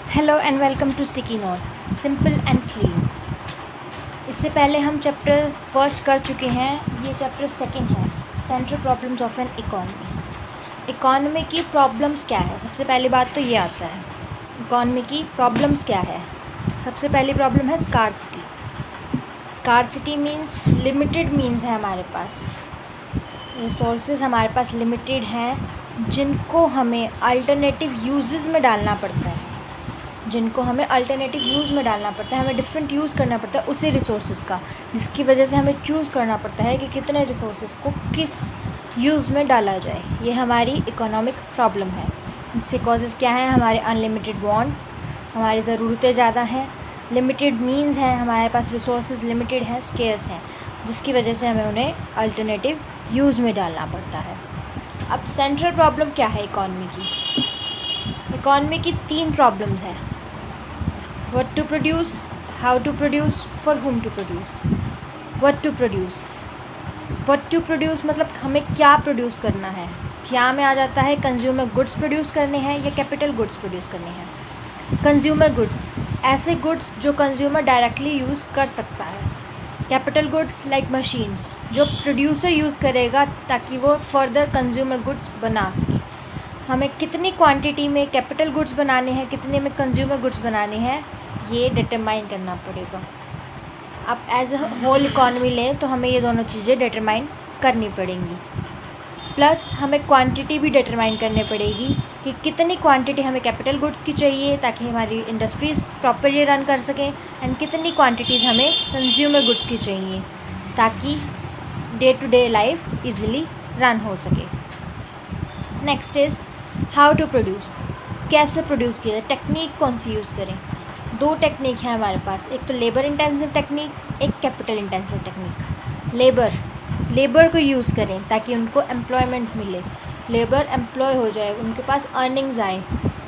Hello and welcome to sticky notes simple and clean. इससे पहले हम चैप्टर फर्स्ट कर चुके हैं। ये चैप्टर सेकंड है, central problems of an economy. Economy की प्रॉब्लम्स क्या है? सबसे पहली बात तो ये आता है, इकॉनमी की प्रॉब्लम्स क्या है। सबसे पहली प्रॉब्लम है scarcity. Scarcity means limited means है हमारे पास, रिसोर्सेज हमारे पास लिमिटेड हैं जिनको हमें अल्टरनेटिव यूजेस में डालना पड़ता है, हमें डिफरेंट यूज़ करना पड़ता है उसी रिसोर्सेज का, जिसकी वजह से हमें चूज़ करना पड़ता है कि कितने रिसोर्सेज को किस यूज़ में डाला जाए। ये हमारी इकोनॉमिक प्रॉब्लम है। इसके कॉजेज़ क्या हैं? हमारे अनलिमिटेड वांट्स, हमारी ज़रूरतें ज़्यादा हैं, लिमिटेड मीन्स हैं, हमारे पास रिसोर्सेज लिमिटेड हैं, स्केर्स हैं, जिसकी वजह से हमें उन्हें अल्टरनेटिव यूज़ में डालना पड़ता है। अब सेंट्रल प्रॉब्लम क्या है इकॉनमी की? इकॉनमी की 3 प्रॉब्लम्स हैं: what to produce, how to produce, for whom to produce। what to produce मतलब हमें क्या प्रोड्यूस करना है। क्या में आ जाता है कंज्यूमर गुड्स प्रोड्यूस करने हैं या कैपिटल गुड्स प्रोड्यूस करने हैं। कंज्यूमर गुड्स, ऐसे गुड्स जो कंज्यूमर डायरेक्टली यूज़ कर सकता है। कैपिटल गुड्स लाइक मशीन्स, जो प्रोड्यूसर यूज़ करेगा ताकि वो फर्दर कंज्यूमर गुड्स बना सके। हमें कितनी क्वांटिटी में कैपिटल गुड्स बनाने हैं, कितने में कंज्यूमर गुड्स बनाने हैं, ये डिटरमाइन करना पड़ेगा। अब एज अ होल इकॉनमी लें तो हमें ये दोनों चीज़ें डिटरमाइन करनी पड़ेंगी। प्लस हमें क्वांटिटी भी डिटरमाइन करनी पड़ेगी कि कितनी क्वांटिटी हमें कैपिटल गुड्स की चाहिए ताकि हमारी इंडस्ट्रीज़ प्रॉपर्ली रन कर सकें, एंड कितनी क्वांटिटीज़ हमें कंज्यूमर गुड्स की चाहिए ताकि day to day life easily run हो सके। Next is how to produce, कैसे प्रोड्यूस किया जाए, टेक्निक कौन सी यूज़ करें। 2 टेक्निक है हमारे पास, एक तो लेबर इंटेंसिव टेक्निक, एक कैपिटल इंटेंसिव टेक्निक। लेबर को यूज़ करें ताकि उनको एम्प्लॉयमेंट मिले, लेबर एम्प्लॉय हो जाए, उनके पास अर्निंग्स आए।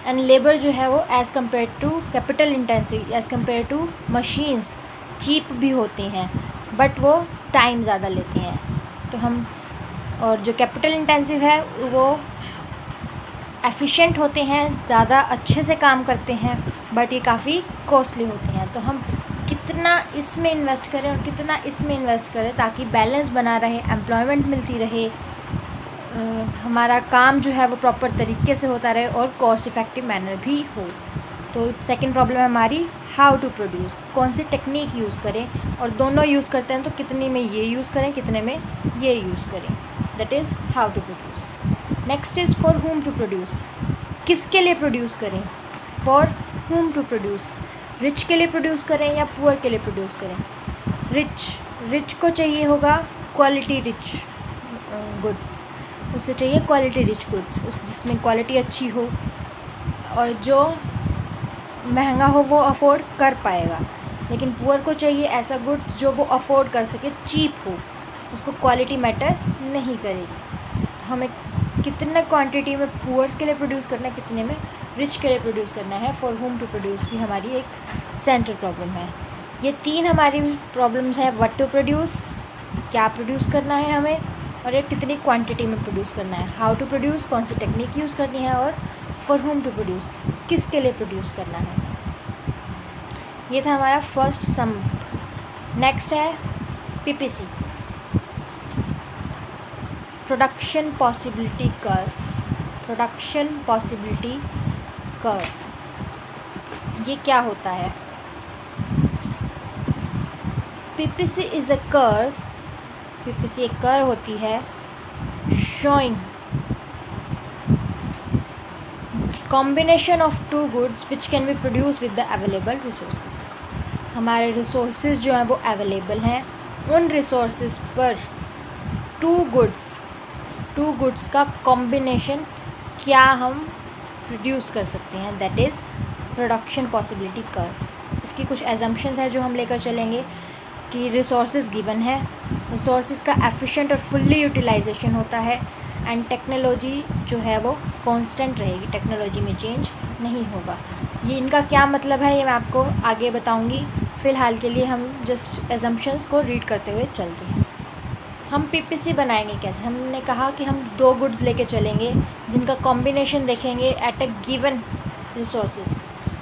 एंड लेबर जो है वो as compare to capital intensive, as compare to machines cheap भी होते हैं, बट वो टाइम ज़्यादा लेते हैं। तो हम, और जो कैपिटल इंटेंसिव है वो एफिशिएंट होते हैं, ज़्यादा अच्छे से काम करते हैं, बट ये काफ़ी कॉस्टली होते हैं। तो हम कितना इसमें इन्वेस्ट करें और कितना इसमें इन्वेस्ट करें ताकि बैलेंस बना रहे, एम्प्लॉयमेंट मिलती रहे, हमारा काम जो है वो प्रॉपर तरीके से होता रहे और कॉस्ट इफ़ेक्टिव मैनर भी हो। तो सेकंड प्रॉब्लम है हमारी हाउ टू प्रोड्यूस, कौन सी टेक्निक यूज़ करें, और दोनों यूज़ करते हैं तो कितने में ये यूज़ करें, कितने में ये यूज़ करें। That is how to produce. Next is for whom to produce, किसके लिए प्रोड्यूस करें। For whom to produce, rich के लिए प्रोड्यूस करें या पुअर के लिए प्रोड्यूस करें। रिच को चाहिए होगा क्वालिटी रिच गुड्स, उसे चाहिए क्वालिटी रिच गुड्स, जिसमें क्वालिटी अच्छी हो, और जो महंगा हो वो अफोर्ड कर पाएगा। लेकिन पुअर को चाहिए ऐसा गुड्स जो वो अफोर्ड कर सके, चीप हो, उसको क्वालिटी मैटर नहीं करेगी। हमें कितना क्वांटिटी में पुअर्स के लिए प्रोड्यूस करना है, कितने में रिच के लिए प्रोड्यूस करना है। फॉर होम टू प्रोड्यूस भी हमारी एक सेंट्रल प्रॉब्लम है। ये 3 हमारी प्रॉब्लम्स हैं, व्हाट टू प्रोड्यूस, क्या प्रोड्यूस करना है हमें, और ये कितनी क्वांटिटी में प्रोड्यूस करना है। हाउ टू प्रोड्यूस, कौन सी टेक्निक यूज़ करनी है, और फॉर होम टू प्रोड्यूस, किसके लिए प्रोड्यूस करना है। ये था हमारा फर्स्ट सम। नेक्स्ट है PPC, प्रोडक्शन पॉसिबिलिटी कर्व। ये क्या होता है? PPC is a curve, PPC एक कर्व होती है showing combination of 2 goods which can be produce with the available resources. हमारे रिसोर्सेज जो हैं वो अवेलेबल हैं, उन रिसोर्सेज पर 2 गुड्स का कॉम्बिनेशन क्या हम प्रोड्यूस कर सकते हैं, that is production possibility curve. इसकी कुछ एजम्पशंस हैं जो हम लेकर चलेंगे कि रिसोर्सेज गिवन है, रिसोर्सेज का एफिशिएंट और फुल्ली यूटिलाइजेशन होता है, एंड टेक्नोलॉजी जो है वो कांस्टेंट रहेगी, टेक्नोलॉजी में चेंज नहीं होगा। ये इनका क्या मतलब है ये मैं आपको आगे बताऊंगी। फ़िलहाल के लिए हम जस्ट एजम्पशंस को रीड करते हुए चलते हैं। हम PPC बनाएंगे कैसे? हमने कहा कि हम 2 गुड्स लेके चलेंगे जिनका कॉम्बिनेशन देखेंगे एट अ गिवन रिसोर्सेज।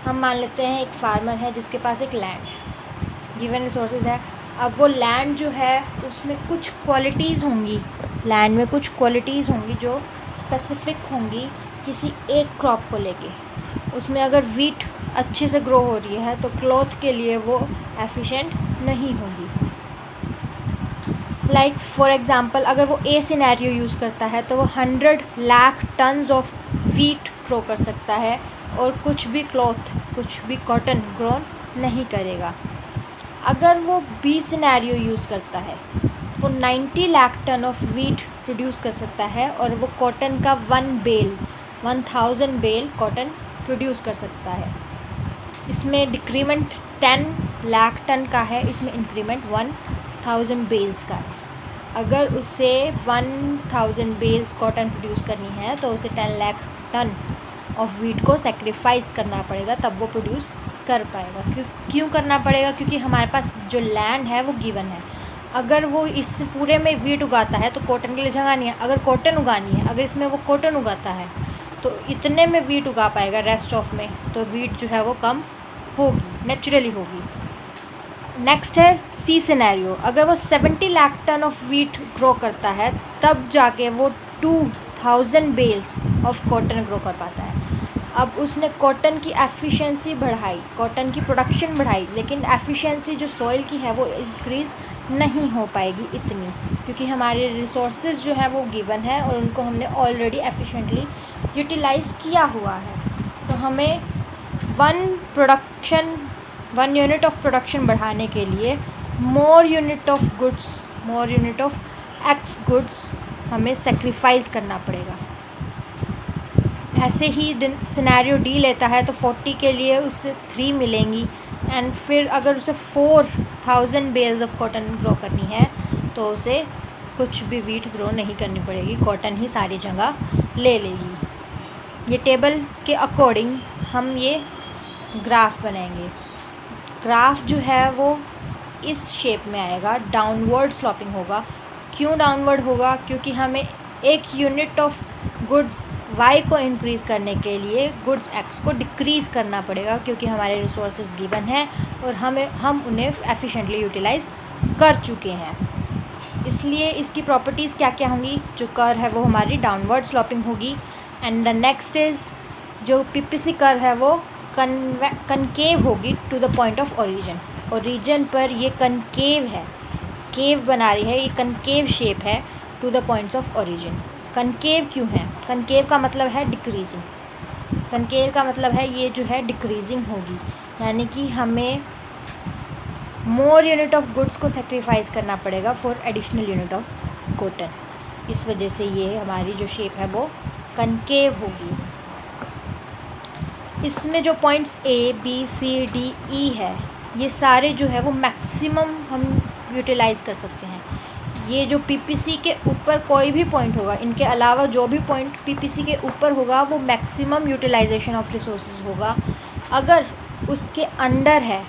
हम मान लेते हैं एक फार्मर है जिसके पास एक लैंड है, गिवन रिसोर्सेज है। अब वो लैंड जो है उसमें कुछ क्वालिटीज़ होंगी, लैंड में कुछ क्वालिटीज़ होंगी जो स्पेसिफिक होंगी किसी एक क्रॉप को लेके। उसमें अगर वीट अच्छे से ग्रो हो रही है तो क्लॉथ के लिए वो एफिशिएंट नहीं होगी। लाइक फॉर एग्ज़ाम्पल, अगर वो ए सिनेरियो यूज़ करता है तो वो 100 lakh tons of wheat grow कर सकता है और कुछ भी क्लॉथ, कुछ भी कॉटन ग्रो नहीं करेगा। अगर वो बी सिनेरियो यूज़ करता है वो 90 lakh ton of wheat produce कर सकता है और वो कॉटन का 1000 बेल कॉटन प्रोड्यूस कर सकता है। इसमें डिक्रीमेंट 10 लाख टन का है, इसमें इंक्रीमेंट 1000 बेल्स का है। अगर उसे 1000 बेल्स कॉटन प्रोड्यूस करनी है तो उसे 10 लाख टन ऑफ वीट को सेक्रीफाइस करना पड़ेगा, तब वो प्रोड्यूस कर पाएगा। क्यों करना पड़ेगा? क्योंकि हमारे पास जो लैंड है वो गिवन है। अगर वो इस पूरे में वीट उगाता है तो कॉटन के लिए जगह नहीं है। अगर कॉटन उगानी है, अगर इसमें वो कॉटन उगाता है तो इतने में वीट उगा पाएगा, रेस्ट ऑफ में तो वीट जो है वो कम होगी, नेचुरली होगी। नेक्स्ट है सी सिनेरियो। अगर वो 70 lakh ton of wheat grow करता है तब जाके वो 2000 बेल्स ऑफ कॉटन ग्रो कर पाता है। अब उसने कॉटन की एफिशिएंसी बढ़ाई, कॉटन की प्रोडक्शन बढ़ाई, लेकिन एफिशिएंसी जो सॉइल की है वो इंक्रीज़ नहीं हो पाएगी इतनी, क्योंकि हमारे रिसोर्सेज जो है वो गिवन है और उनको हमने ऑलरेडी एफिशिएंटली यूटिलाइज़ किया हुआ है। तो हमें 1 यूनिट ऑफ प्रोडक्शन बढ़ाने के लिए मोर यूनिट ऑफ एक्स गुड्स हमें सेक्रीफाइस करना पड़ेगा। ऐसे ही सिनेरियो डी लेता है तो 40 के लिए उसे 3 मिलेंगी एंड फिर अगर उसे 4000 बेल्स ऑफ कॉटन ग्रो करनी है तो उसे कुछ भी वीट ग्रो नहीं करनी पड़ेगी, कॉटन ही सारी जगह ले लेगी। ये टेबल के अकॉर्डिंग हम ये ग्राफ बनाएंगे। ग्राफ जो है वो इस शेप में आएगा, डाउनवर्ड स्लोपिंग होगा। क्यों डाउनवर्ड होगा? क्योंकि हमें 1 यूनिट ऑफ गुड्स वाई को इंक्रीज़ करने के लिए गुड्स एक्स को डिक्रीज़ करना पड़ेगा, क्योंकि हमारे रिसोर्सेज गिवन हैं और हम उन्हें एफिशिएंटली यूटिलाइज़ कर चुके हैं। इसलिए इसकी प्रॉपर्टीज़ क्या क्या होंगी? जो कर्व है वो हमारी डाउनवर्ड स्लोपिंग होगी। एंड द नेक्स्ट इज़ जो पीपीसी कर्व है वो कनकेव होगी to the point of origin पर ये कनकेव है, केव बना रही है, ये कनकेव शेप है to the points of origin. Concave क्यों है? कनकेव का मतलब है डिक्रीजिंग, कनकेव का मतलब है ये जो है डिक्रीजिंग होगी, यानी कि हमें मोर यूनिट ऑफ गुड्स को सेक्रीफाइस करना पड़ेगा for additional unit of cotton. इस वजह से ये हमारी जो शेप है वो कनकेव होगी। इसमें जो points A B C D E है ये सारे जो है वो मैक्सिमम हम यूटिलाइज़ कर सकते हैं। ये जो पीपीसी के ऊपर कोई भी पॉइंट होगा, इनके अलावा जो भी पॉइंट पीपीसी के ऊपर होगा वो मैक्सिमम यूटिलाइजेशन ऑफ रिसोर्सेज होगा। अगर उसके अंडर है,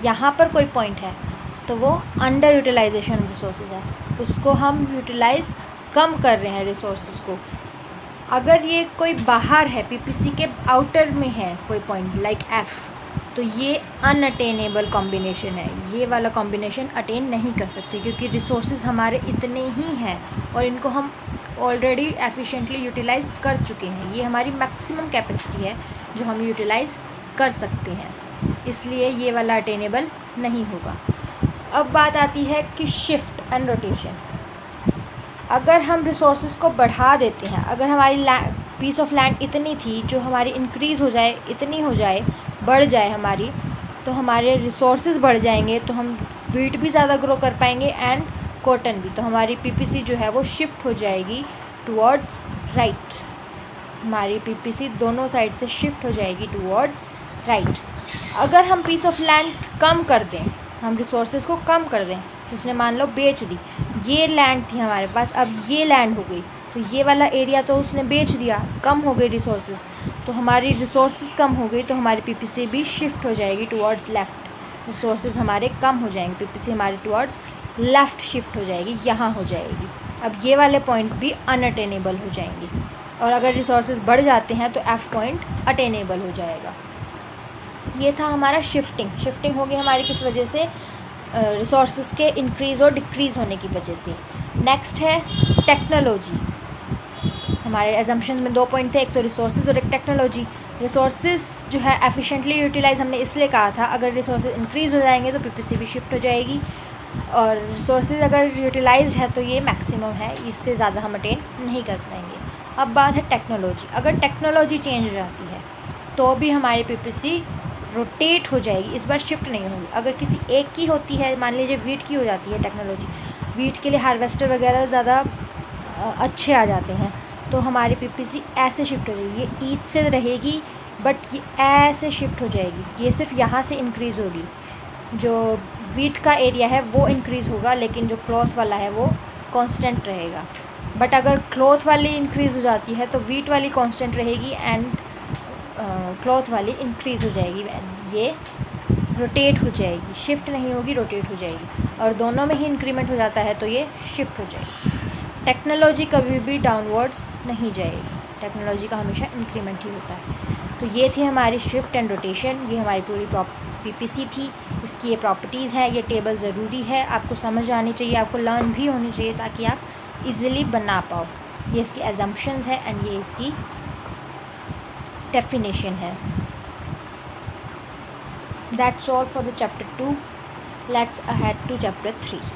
यहाँ पर कोई पॉइंट है तो वो अंडर यूटिलाइजेशन रिसोर्सेज है, उसको हम यूटिलाइज़ कम कर रहे हैं रिसोर्सेज को। अगर ये कोई बाहर है, पीपीसी के आउटर में है कोई पॉइंट लाइक एफ, तो ये अनअटेनेबल कॉम्बिनेशन है, ये वाला कॉम्बिनेशन अटेन नहीं कर सकते, क्योंकि रिसोर्सेज हमारे इतने ही हैं और इनको हम ऑलरेडी एफिशिएंटली यूटिलाइज़ कर चुके हैं। ये हमारी मैक्सिमम कैपेसिटी है जो हम यूटिलाइज़ कर सकते हैं, इसलिए ये वाला अटेनेबल नहीं होगा। अब बात आती है कि शिफ्ट एंड रोटेशन। अगर हम रिसोर्सेज को बढ़ा देते हैं, अगर हमारी पीस ऑफ लैंड इतनी थी जो हमारी इंक्रीज़ हो जाए, इतनी हो जाए, बढ़ जाए हमारी, तो हमारे रिसोर्सेज बढ़ जाएंगे, तो हम वीट भी ज़्यादा ग्रो कर पाएंगे एंड कॉटन भी। तो हमारी पीपीसी जो है वो शिफ्ट हो जाएगी टुवर्ड्स राइट, हमारी पीपीसी दोनों साइड से शिफ्ट हो जाएगी टुवर्ड्स राइट। अगर हम पीस ऑफ लैंड कम कर दें, हम रिसोर्सेज को कम कर दें, उसने मान लो बेच दी, ये लैंड थी हमारे पास, अब ये लैंड हो गई, तो ये वाला एरिया तो उसने बेच दिया, कम हो गई रिसोर्सेज, तो हमारी रिसोर्सेज कम हो गई, तो हमारी पीपीसी भी शिफ्ट हो जाएगी टुवर्ड्स लेफ़्ट, रिसोर्सेज हमारे कम हो जाएंगे, पीपीसी हमारे टुवर्ड्स लेफ़्ट शिफ्ट हो जाएगी, यहाँ हो जाएगी। अब ये वाले पॉइंट्स भी अनअटेनेबल हो जाएंगे, और अगर रिसोर्सेज बढ़ जाते हैं तो एफ़ पॉइंट अटेनेबल हो जाएगा। ये था हमारा शिफ्टिंग। शिफ्टिंग होगी हमारी किस वजह से? रिसोर्सेज के इंक्रीज़ और डिक्रीज़ होने की वजह से। नेक्स्ट है टेक्नोलॉजी। हमारे एजम्पशंस में 2 पॉइंट थे, एक तो रिसोर्सेज और एक टेक्नोलॉजी। रिसोर्सेज जो है एफिशिएंटली यूटिलाइज हमने इसलिए कहा था, अगर रिसोर्सेज इंक्रीज़ हो जाएंगे तो पीपीसी भी शिफ्ट हो जाएगी, और रिसोर्सेज अगर यूटिलाइज है तो ये मैक्सिमम है, इससे ज़्यादा हम अटेन नहीं कर पाएंगे। अब बात है टेक्नोलॉजी। अगर टेक्नोलॉजी चेंज हो जाती है तो भी हमारी पीपीसी रोटेट हो जाएगी, इस बार शिफ्ट नहीं होगी। अगर किसी एक की होती है, मान लीजिए वीट की हो जाती है टेक्नोलॉजी, वीट के लिए हार्वेस्टर वगैरह ज़्यादा अच्छे आ जाते हैं, तो हमारी पीपीसी ऐसे शिफ्ट हो जाएगी। ये ईच से रहेगी बट ये ऐसे शिफ्ट हो जाएगी, ये सिर्फ यहाँ से इंक्रीज़ होगी। जो वीट का एरिया है वो इंक्रीज़ होगा, लेकिन जो क्लॉथ वाला है वो कांस्टेंट रहेगा। बट अगर क्लॉथ वाली इंक्रीज़ हो जाती है तो वीट वाली कांस्टेंट रहेगी एंड क्लॉथ वाली इंक्रीज़ हो जाएगी। ये रोटेट हो जाएगी, शिफ्ट नहीं होगी, रोटेट हो जाएगी। और दोनों में ही इंक्रीमेंट हो जाता है तो ये शिफ्ट हो जाएगी। टेक्नोलॉजी कभी भी डाउनवर्ड्स नहीं जाएगी, टेक्नोलॉजी का हमेशा इंक्रीमेंट ही होता है। तो ये थी हमारी शिफ्ट एंड रोटेशन, ये हमारी पूरी पीपीसी थी। इसकी ये प्रॉपर्टीज़ हैं, ये टेबल ज़रूरी है, आपको समझ आनी चाहिए, आपको लर्न भी होनी चाहिए ताकि आप इजीली बना पाओ। ये इसकी एजम्पशंस है एंड ये इसकी डेफिनेशन है। That's all for the chapter 2। Let's ahead to chapter 3।